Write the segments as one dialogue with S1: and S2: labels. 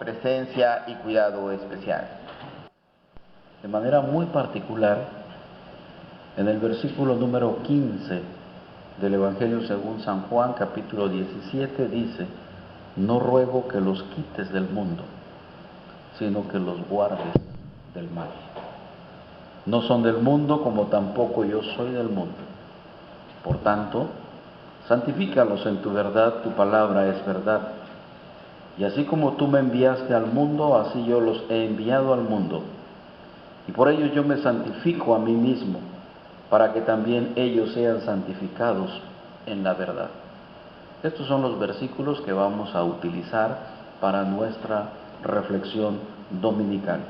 S1: presencia y cuidado especial.
S2: De manera muy particular, en el versículo número 15 del Evangelio según San Juan, capítulo 17, dice: no ruego que los quites del mundo, sino que los guardes del mal. No son del mundo, como tampoco yo soy del mundo. Por tanto, santifícalos en tu verdad, tu palabra es verdad. Y así como tú me enviaste al mundo, así yo los he enviado al mundo. Y por ello yo me santifico a mí mismo, para que también ellos sean santificados en la verdad. Estos son los versículos que vamos a utilizar para nuestra reflexión dominical.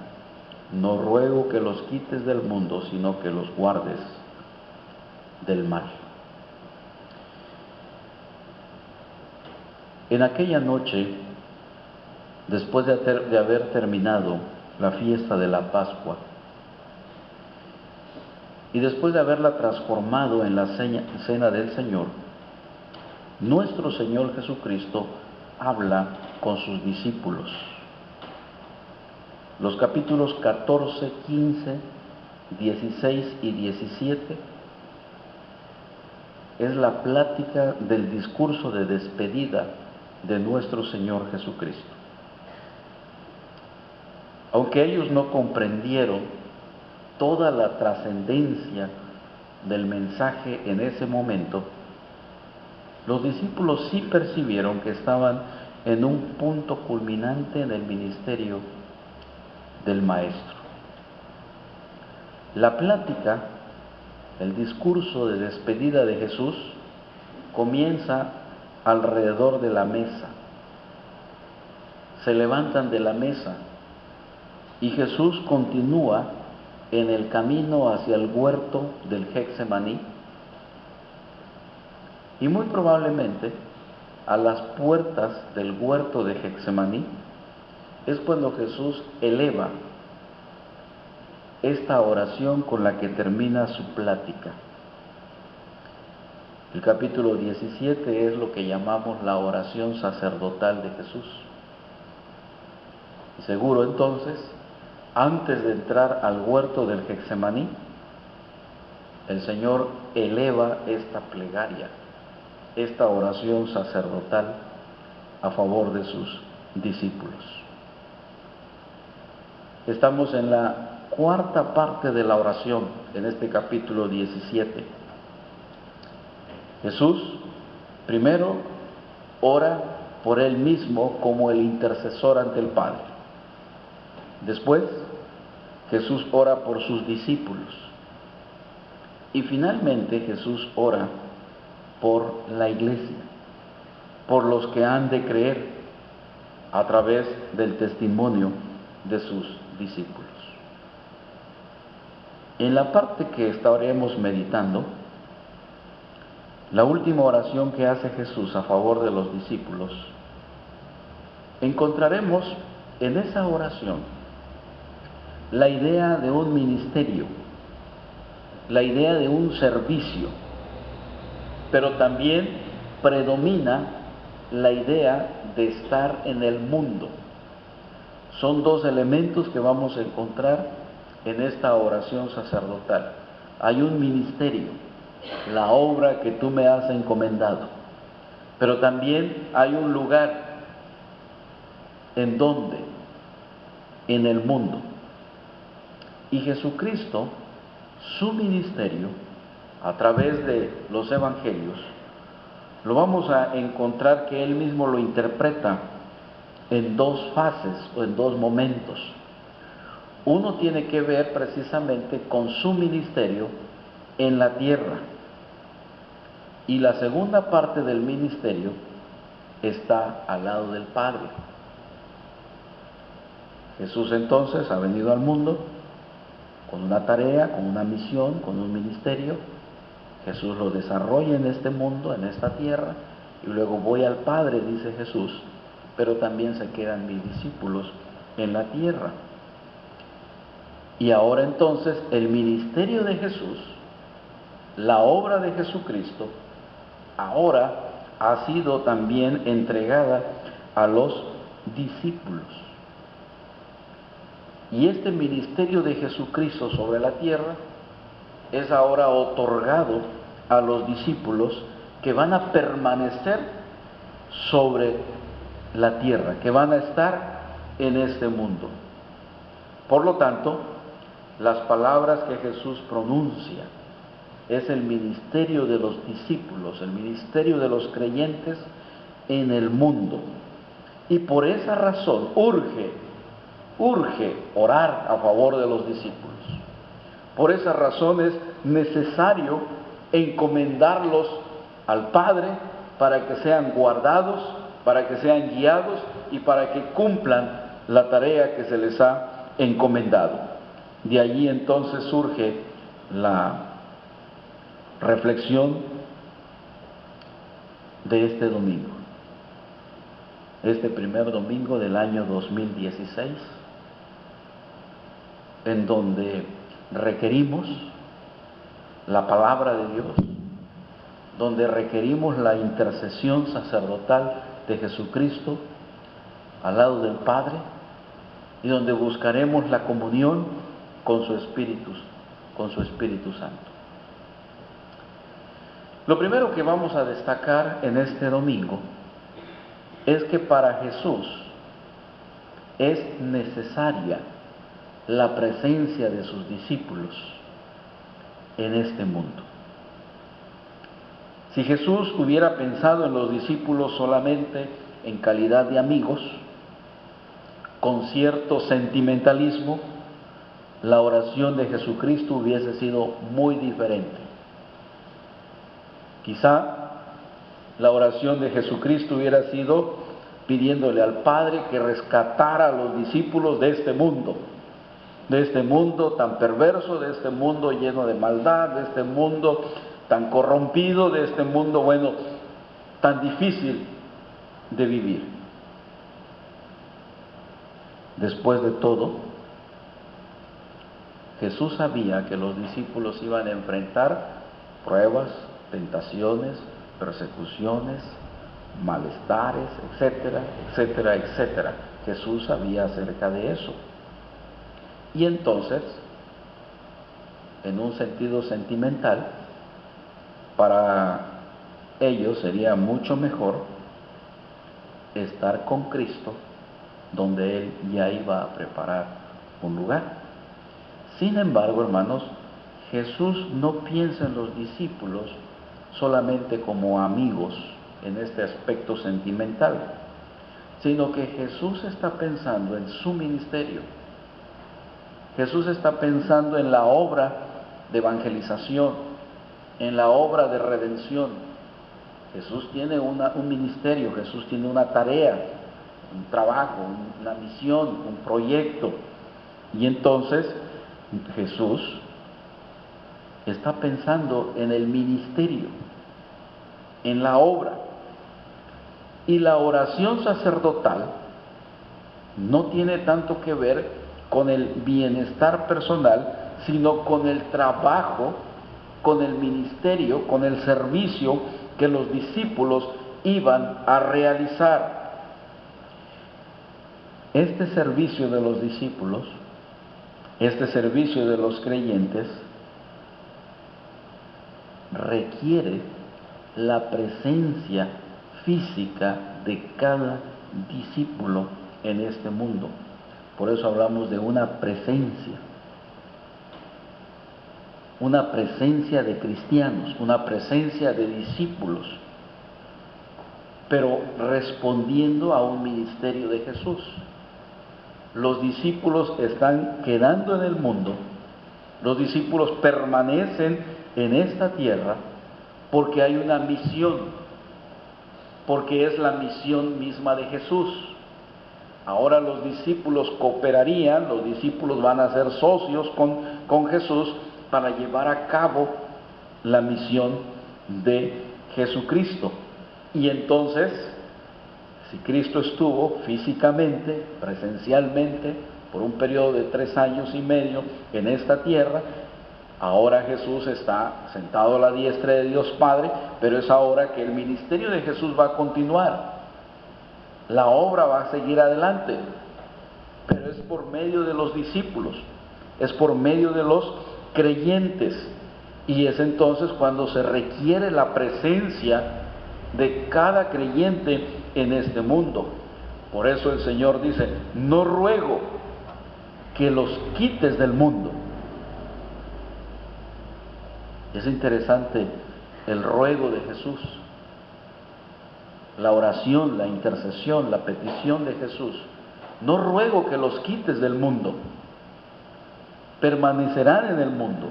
S2: No ruego que los quites del mundo, sino que los guardes del mal. En aquella noche, después de haber terminado la fiesta de la Pascua, y después de haberla transformado en la cena del Señor, nuestro Señor Jesucristo habla con sus discípulos. Los capítulos 14, 15, 16 y 17 es la plática del discurso de despedida de nuestro Señor Jesucristo. Aunque ellos no comprendieron toda la trascendencia del mensaje en ese momento, los discípulos sí percibieron que estaban en un punto culminante en el ministerio del Maestro. La plática, el discurso de despedida de Jesús, comienza alrededor de la mesa. Se levantan de la mesa y Jesús continúa en el camino hacia el huerto del Getsemaní, y muy probablemente a las puertas del huerto de Getsemaní es cuando Jesús eleva esta oración con la que termina su plática. El capítulo 17 es lo que llamamos la oración sacerdotal de Jesús. Y seguro entonces, antes de entrar al huerto del Getsemaní, el Señor eleva esta plegaria, esta oración sacerdotal a favor de sus discípulos. Estamos en la cuarta parte de la oración en este capítulo 17. Jesús primero ora por Él mismo como el intercesor ante el Padre. Después, Jesús ora por sus discípulos. Y finalmente Jesús ora por la iglesia, por los que han de creer a través del testimonio de sus discípulos. En la parte que estaremos meditando, la última oración que hace Jesús a favor de los discípulos, encontraremos en esa oración la idea de un ministerio, la idea de un servicio, pero también predomina la idea de estar en el mundo. Son dos elementos que vamos a encontrar en esta oración sacerdotal. Hay un ministerio, la obra que tú me has encomendado, pero también hay un lugar. ¿En dónde? En el mundo. Y Jesucristo, su ministerio, a través de los evangelios, lo vamos a encontrar que Él mismo lo interpreta en dos fases o en dos momentos. Uno tiene que ver precisamente con su ministerio en la tierra, y la segunda parte del ministerio está al lado del Padre. Jesús entonces ha venido al mundo con una tarea, con una misión, con un ministerio. Jesús lo desarrolla en este mundo, en esta tierra, y luego voy al Padre, dice Jesús, pero también se quedan mis discípulos en la tierra. Y ahora entonces el ministerio de Jesús, la obra de Jesucristo, ahora ha sido también entregada a los discípulos. Y este ministerio de Jesucristo sobre la tierra es ahora otorgado a los discípulos que van a permanecer sobre la tierra, que van a estar en este mundo. Por lo tanto, las palabras que Jesús pronuncia es el ministerio de los discípulos, el ministerio de los creyentes en el mundo. Y por esa razón urge orar a favor de los discípulos. Por esa razón es necesario encomendarlos al Padre para que sean guardados, para que sean guiados y para que cumplan la tarea que se les ha encomendado. De allí entonces surge la reflexión de este domingo, este primer domingo del año 2016, en donde requerimos la palabra de Dios, donde requerimos la intercesión sacerdotal de Jesucristo al lado del Padre y donde buscaremos la comunión con su Espíritu Santo. Lo primero que vamos a destacar en este domingo es que para Jesús es necesaria la presencia de sus discípulos en este mundo. Si Jesús hubiera pensado en los discípulos solamente en calidad de amigos, con cierto sentimentalismo, la oración de Jesucristo hubiese sido muy diferente. Quizá la oración de Jesucristo hubiera sido pidiéndole al Padre que rescatara a los discípulos de este mundo tan perverso, de este mundo lleno de maldad, de este mundo tan corrompido, de este mundo, tan difícil de vivir. Después de todo, Jesús sabía que los discípulos iban a enfrentar pruebas, tentaciones, persecuciones, malestares, etcétera, etcétera, etcétera. Jesús sabía acerca de eso. Y entonces, en un sentido sentimental, para ellos sería mucho mejor estar con Cristo, donde Él ya iba a preparar un lugar. Sin embargo, hermanos, Jesús no piensa en los discípulos solamente como amigos en este aspecto sentimental, sino que Jesús está pensando en su ministerio. Jesús está pensando en la obra de evangelización, en la obra de redención. Jesús tiene un ministerio, Jesús tiene una tarea, un trabajo, una misión, un proyecto. Y entonces Jesús está pensando en el ministerio, en la obra. Y la oración sacerdotal no tiene tanto que ver con el bienestar personal, sino con el trabajo, con el ministerio, con el servicio que los discípulos iban a realizar. Este servicio de los discípulos, este servicio de los creyentes, requiere la presencia física de cada discípulo en este mundo. Por eso hablamos de una presencia de cristianos, una presencia de discípulos, pero respondiendo a un ministerio de Jesús. Los discípulos están quedando en el mundo, los discípulos permanecen en esta tierra porque hay una misión, porque es la misión misma de Jesús. Ahora los discípulos cooperarían, los discípulos van a ser socios con Jesús para llevar a cabo la misión de Jesucristo. Y entonces, si Cristo estuvo físicamente, presencialmente, por un periodo de 3 años y medio en esta tierra, ahora Jesús está sentado a la diestra de Dios Padre, pero es ahora que el ministerio de Jesús va a continuar. La obra va a seguir adelante, pero es por medio de los discípulos, es por medio de los creyentes, y es entonces cuando se requiere la presencia de cada creyente en este mundo. Por eso el Señor dice: no ruego que los quites del mundo. Es interesante el ruego de Jesús, la oración, la intercesión, la petición de Jesús. No ruego que los quites del mundo, permanecerán en el mundo,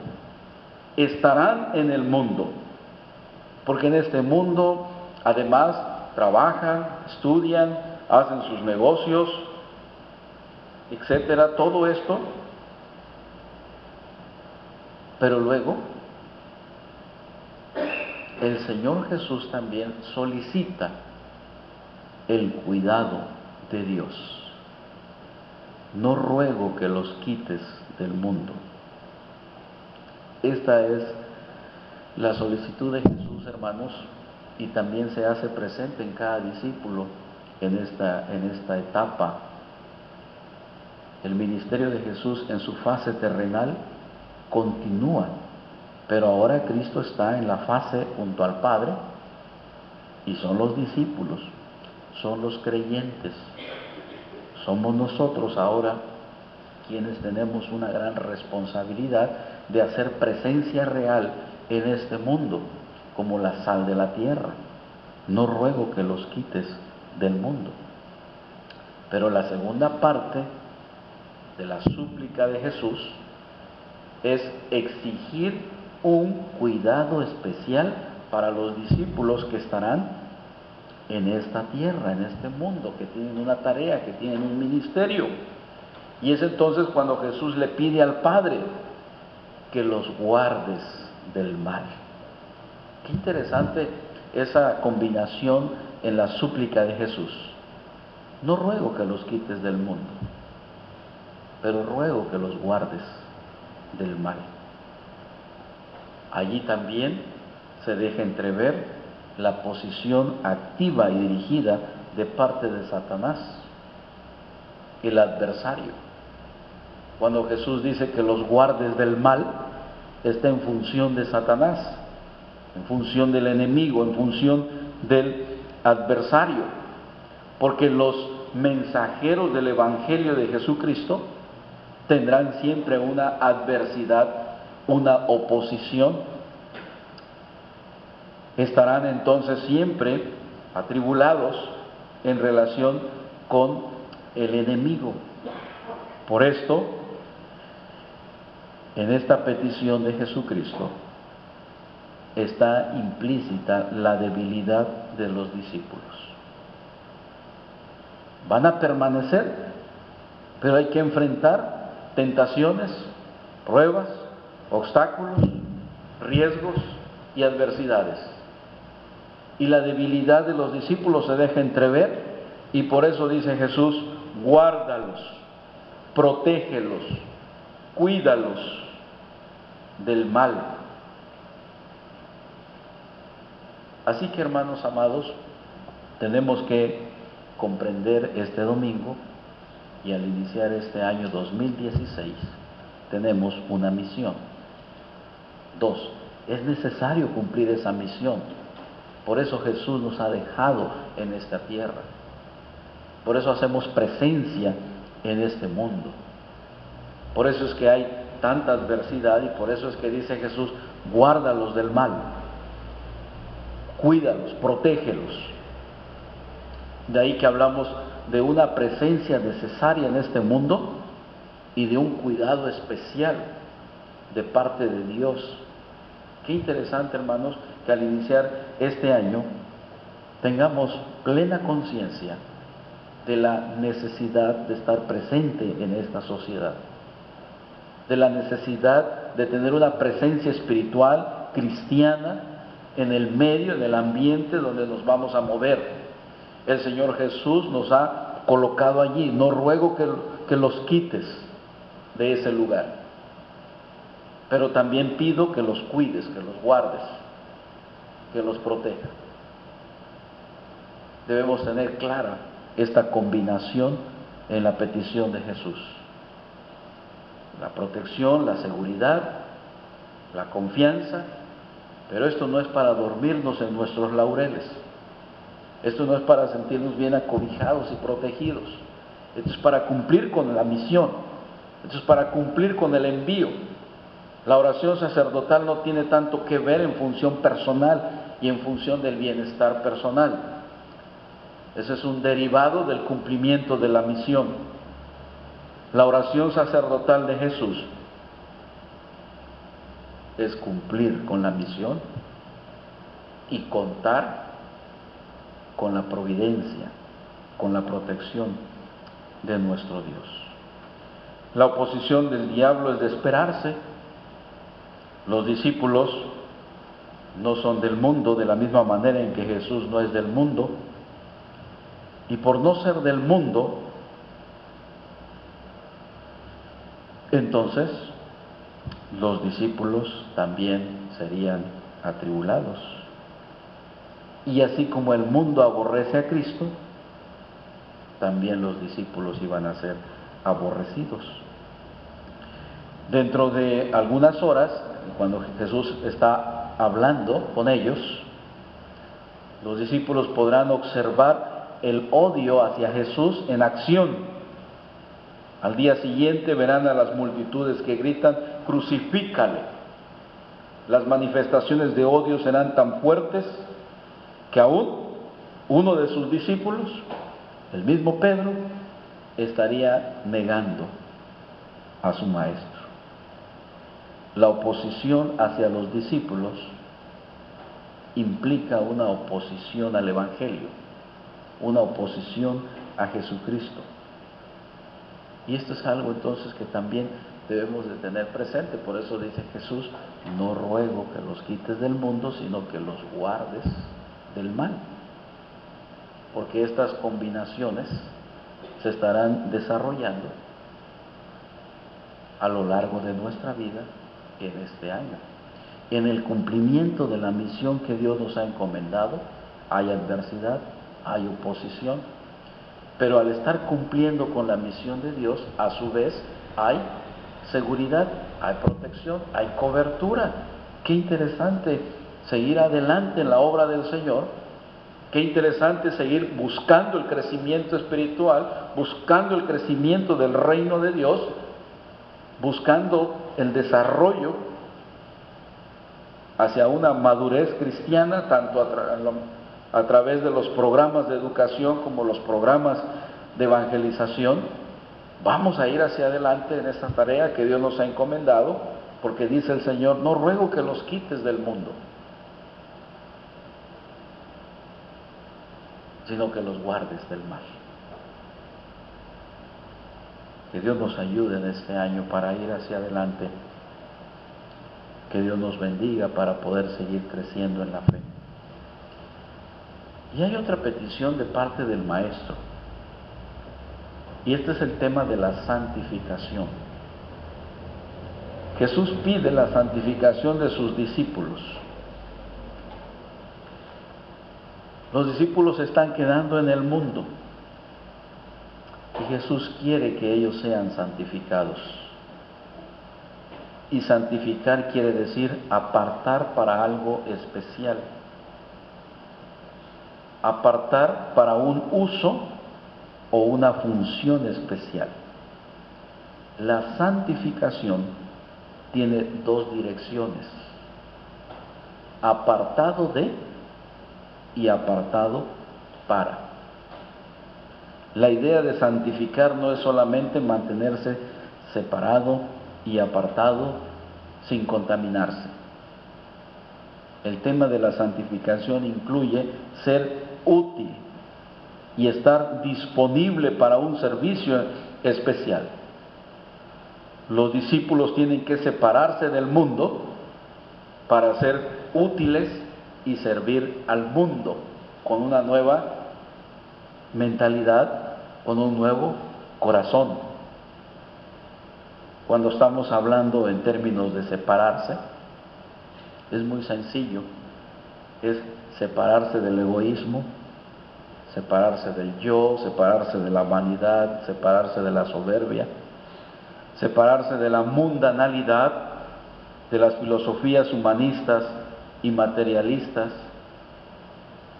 S2: estarán en el mundo, porque en este mundo además trabajan, estudian, hacen sus negocios, etcétera, todo esto, pero luego el Señor Jesús también solicita el cuidado de Dios. No ruego que los quites del mundo. Esta es la solicitud de Jesús, hermanos, y también se hace presente en cada discípulo en esta etapa. El ministerio de Jesús en su fase terrenal continúa, pero ahora Cristo está en la fase junto al Padre, y son los discípulos, son los creyentes, somos nosotros ahora quienes tenemos una gran responsabilidad de hacer presencia real en este mundo, como la sal de la tierra. No ruego que los quites del mundo. Pero la segunda parte de la súplica de Jesús es exigir un cuidado especial para los discípulos que estarán en esta tierra, en este mundo, que tienen una tarea, que tienen un ministerio. Y es entonces cuando Jesús le pide al Padre que los guardes del mal. Qué interesante esa combinación en la súplica de Jesús. No ruego que los quites del mundo, pero ruego que los guardes del mal. Allí también se deja entrever la posición activa y dirigida de parte de Satanás, el adversario. Cuando Jesús dice que los guardes del mal, está en función de Satanás, en función del enemigo, en función del adversario, porque los mensajeros del Evangelio de Jesucristo tendrán siempre una adversidad, una oposición. Estarán entonces siempre atribulados en relación con el enemigo. Por esto, en esta petición de Jesucristo está implícita la debilidad de los discípulos. Van a permanecer, pero hay que enfrentar tentaciones, pruebas, obstáculos, riesgos y adversidades. Y la debilidad de los discípulos se deja entrever, y por eso dice Jesús: guárdalos, protégelos, cuídalos del mal. Así que, hermanos amados, tenemos que comprender este domingo, y al iniciar este año 2016 tenemos una misión. 2. Es necesario cumplir esa misión. Por eso Jesús nos ha dejado en esta tierra. Por eso hacemos presencia en este mundo. Por eso es que hay tanta adversidad, y por eso es que dice Jesús: guárdalos del mal, cuídalos, protégelos. De ahí que hablamos de una presencia necesaria en este mundo y de un cuidado especial de parte de Dios. Qué interesante, hermanos, que al iniciar este año tengamos plena conciencia de la necesidad de estar presente en esta sociedad, de la necesidad de tener una presencia espiritual cristiana en el medio, en el ambiente donde nos vamos a mover. El Señor Jesús nos ha colocado allí. No ruego que los quites de ese lugar, pero también pido que los cuides, que los guardes, que los protejas. Debemos tener clara esta combinación en la petición de Jesús. la protección, la seguridad, la confianza, pero esto no es para dormirnos en nuestros laureles. Esto no es para sentirnos bien acobijados y protegidos. Esto es para cumplir con la misión. Esto es para cumplir con el envío. La oración sacerdotal no tiene tanto que ver en función personal y en función del bienestar personal. Ese es un derivado del cumplimiento de la misión. La oración sacerdotal de Jesús es cumplir con la misión y contar con la providencia, con la protección de nuestro Dios. La oposición del diablo es de esperarse. Los discípulos no son del mundo, de la misma manera en que Jesús no es del mundo. Y por no ser del mundo, entonces los discípulos también serían atribulados. Y así como el mundo aborrece a Cristo, también los discípulos iban a ser aborrecidos. Dentro de algunas horas, cuando Jesús está hablando con ellos, los discípulos podrán observar el odio hacia Jesús en acción. Al día siguiente verán a las multitudes que gritan: crucifícale. Las manifestaciones de odio serán tan fuertes que aún uno de sus discípulos, el mismo Pedro, estaría negando a su maestro. La oposición hacia los discípulos implica una oposición al Evangelio, una oposición a Jesucristo. Y esto es algo entonces que también debemos de tener presente. Por eso dice Jesús: no ruego que los quites del mundo, sino que los guardes del mal. Porque estas combinaciones se estarán desarrollando a lo largo de nuestra vida en este año. En el cumplimiento de la misión que Dios nos ha encomendado, hay adversidad, hay oposición, pero al estar cumpliendo con la misión de Dios, a su vez hay seguridad, hay protección, hay cobertura. Qué interesante seguir adelante en la obra del Señor. Qué interesante seguir buscando el crecimiento espiritual, buscando el crecimiento del reino de Dios, buscando el desarrollo hacia una madurez cristiana, tanto a través de los programas de educación como los programas de evangelización. Vamos a ir hacia adelante en esta tarea que Dios nos ha encomendado, porque dice el Señor: no ruego que los quites del mundo, sino que los guardes del mal. Que Dios nos ayude en este año para ir hacia adelante. Que Dios nos bendiga para poder seguir creciendo en la fe. Y hay otra petición de parte del Maestro. Y este es el tema de la santificación. Jesús pide la santificación de sus discípulos. Los discípulos se están quedando en el mundo y Jesús quiere que ellos sean santificados. Y santificar quiere decir apartar para algo especial, apartar para un uso o una función especial. La santificación tiene dos direcciones: apartado de y apartado para. La idea de santificar no es solamente mantenerse separado y apartado sin contaminarse. El tema de la santificación incluye ser útil y estar disponible para un servicio especial. Los discípulos tienen que separarse del mundo para ser útiles y servir al mundo con una nueva mentalidad, con un nuevo corazón. Cuando estamos hablando en términos de separarse, es muy sencillo: es separarse del egoísmo, separarse del yo, separarse de la vanidad, separarse de la soberbia, separarse de la mundanalidad, de las filosofías humanistas y materialistas,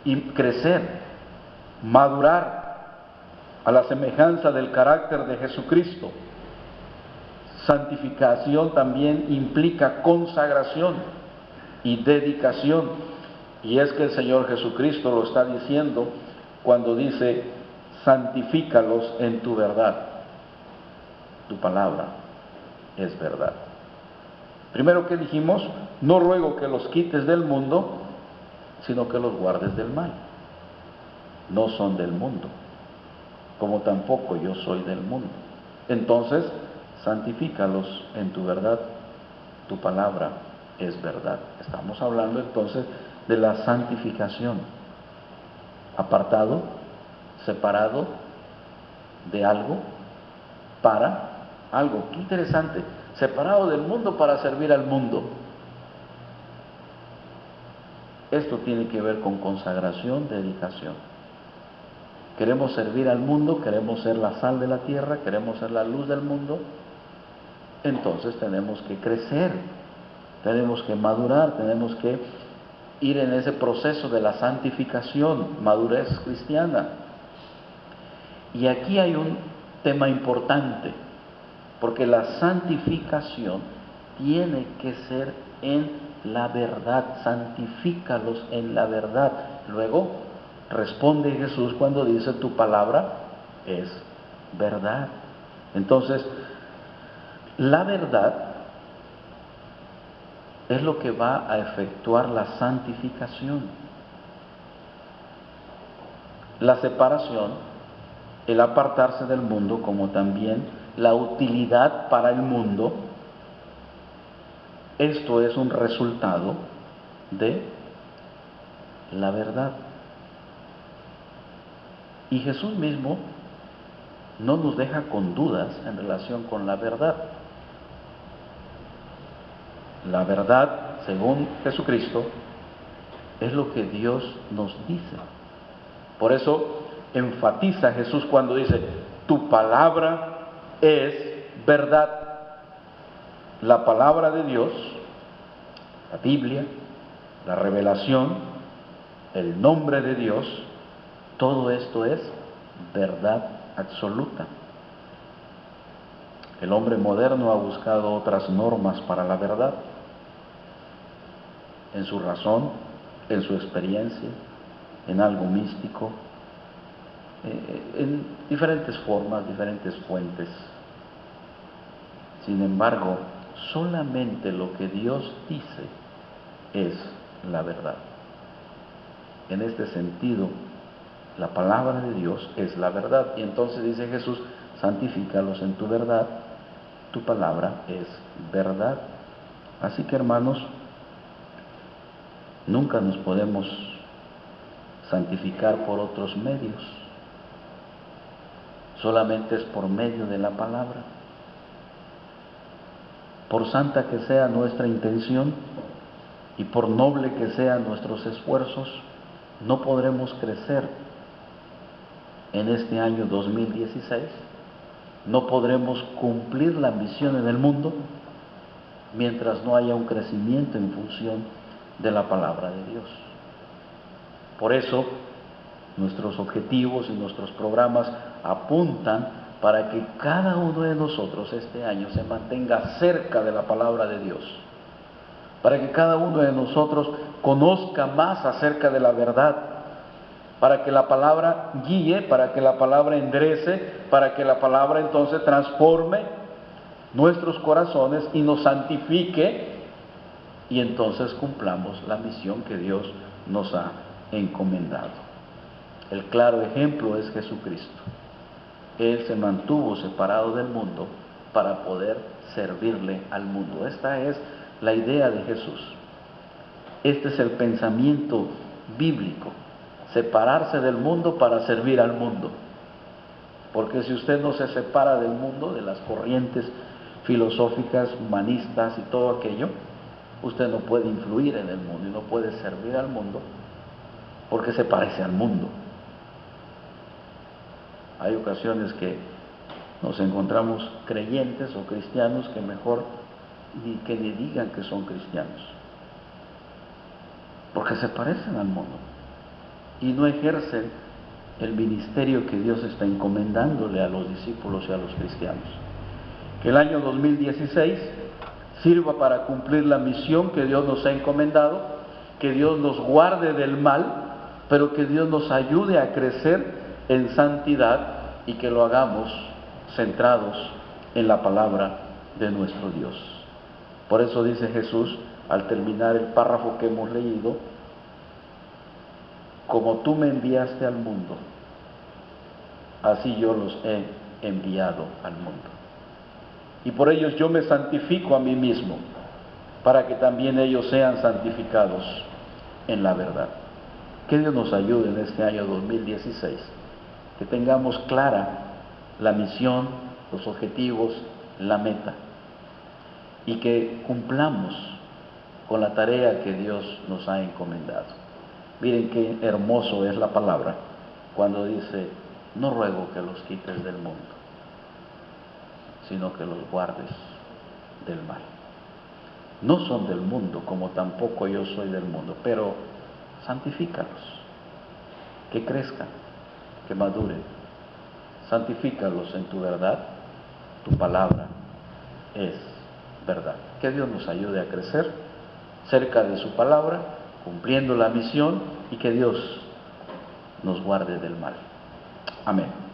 S2: y crecer, madurar a la semejanza del carácter de Jesucristo. Santificación también implica consagración y dedicación, y es que el Señor Jesucristo lo está diciendo cuando dice: santifícalos en tu verdad, tu palabra es verdad. Primero que dijimos, no ruego que los quites del mundo, sino que los guardes del mal. No son del mundo, como tampoco yo soy del mundo. Entonces, santifícalos en tu verdad, tu palabra es verdad. Estamos hablando entonces de la santificación, apartado, separado de algo para algo. Qué interesante, separado del mundo para servir al mundo. Esto tiene que ver con consagración, dedicación. Queremos servir al mundo, queremos ser la sal de la tierra, queremos ser la luz del mundo. Entonces tenemos que crecer, tenemos que madurar, tenemos que ir en ese proceso de la santificación, madurez cristiana. Y aquí hay un tema importante, porque la santificación tiene que ser en la verdad. Santifícalos en la verdad. Luego responde Jesús cuando dice: tu palabra es verdad. Entonces, la verdad es lo que va a efectuar la santificación. La separación, el apartarse del mundo, como también la utilidad para el mundo, esto es un resultado de la verdad. Y Jesús mismo no nos deja con dudas en relación con la verdad. La verdad, según Jesucristo, es lo que Dios nos dice. Por eso enfatiza Jesús cuando dice: tu palabra es verdad. La palabra de Dios, la Biblia, la revelación, el nombre de Dios, todo esto es verdad absoluta. El hombre moderno ha buscado otras normas para la verdad, en su razón, en su experiencia, en algo místico, en diferentes formas, diferentes fuentes. Sin embargo, solamente lo que Dios dice es la verdad. En este sentido, la palabra de Dios es la verdad. Y entonces dice Jesús: santifícalos en tu verdad, tu palabra es verdad. Así que, hermanos, nunca nos podemos santificar por otros medios. Solamente es por medio de la palabra. Por santa que sea nuestra intención y por noble que sean nuestros esfuerzos, no podremos crecer en este año 2016, no podremos cumplir la misión en el mundo mientras no haya un crecimiento en función de la palabra de Dios. Por eso, nuestros objetivos y nuestros programas apuntan para que cada uno de nosotros este año se mantenga cerca de la palabra de Dios, para que cada uno de nosotros conozca más acerca de la verdad, para que la palabra guíe, para que la palabra enderece, para que la palabra entonces transforme nuestros corazones y nos santifique, y entonces cumplamos la misión que Dios nos ha encomendado. El claro ejemplo es Jesucristo. Él se mantuvo separado del mundo para poder servirle al mundo. Esta es la idea de Jesús. Este es el pensamiento bíblico: separarse del mundo para servir al mundo. Porque si usted no se separa del mundo, de las corrientes filosóficas, humanistas y todo aquello, usted no puede influir en el mundo y no puede servir al mundo, porque se parece al mundo. Hay ocasiones que Nos encontramos creyentes o cristianos que mejor ni que ni digan que son cristianos, porque se parecen al mundo y no ejercen el ministerio que Dios está encomendándole a los discípulos y a los cristianos. Que el año 2016 sirva para cumplir la misión que Dios nos ha encomendado, que Dios nos guarde del mal, pero que Dios nos ayude a crecer en santidad y que lo hagamos centrados en la palabra de nuestro Dios. Por eso dice Jesús, al terminar el párrafo que hemos leído, como tú me enviaste al mundo, así yo los he enviado al mundo. Y por ellos yo me santifico a mí mismo, para que también ellos sean santificados en la verdad. Que Dios nos ayude en este año 2016, que tengamos clara la misión, los objetivos, la meta, y que cumplamos con la tarea que Dios nos ha encomendado. Miren qué hermoso es la palabra cuando dice, no ruego que los quites del mundo, sino que los guardes del mal. No son del mundo, como tampoco yo soy del mundo, pero santifícalos, que crezcan, que maduren. Santifícalos en tu verdad, tu palabra es verdad. Que Dios nos ayude a crecer cerca de su palabra, cumpliendo la misión, y que Dios nos guarde del mal. Amén.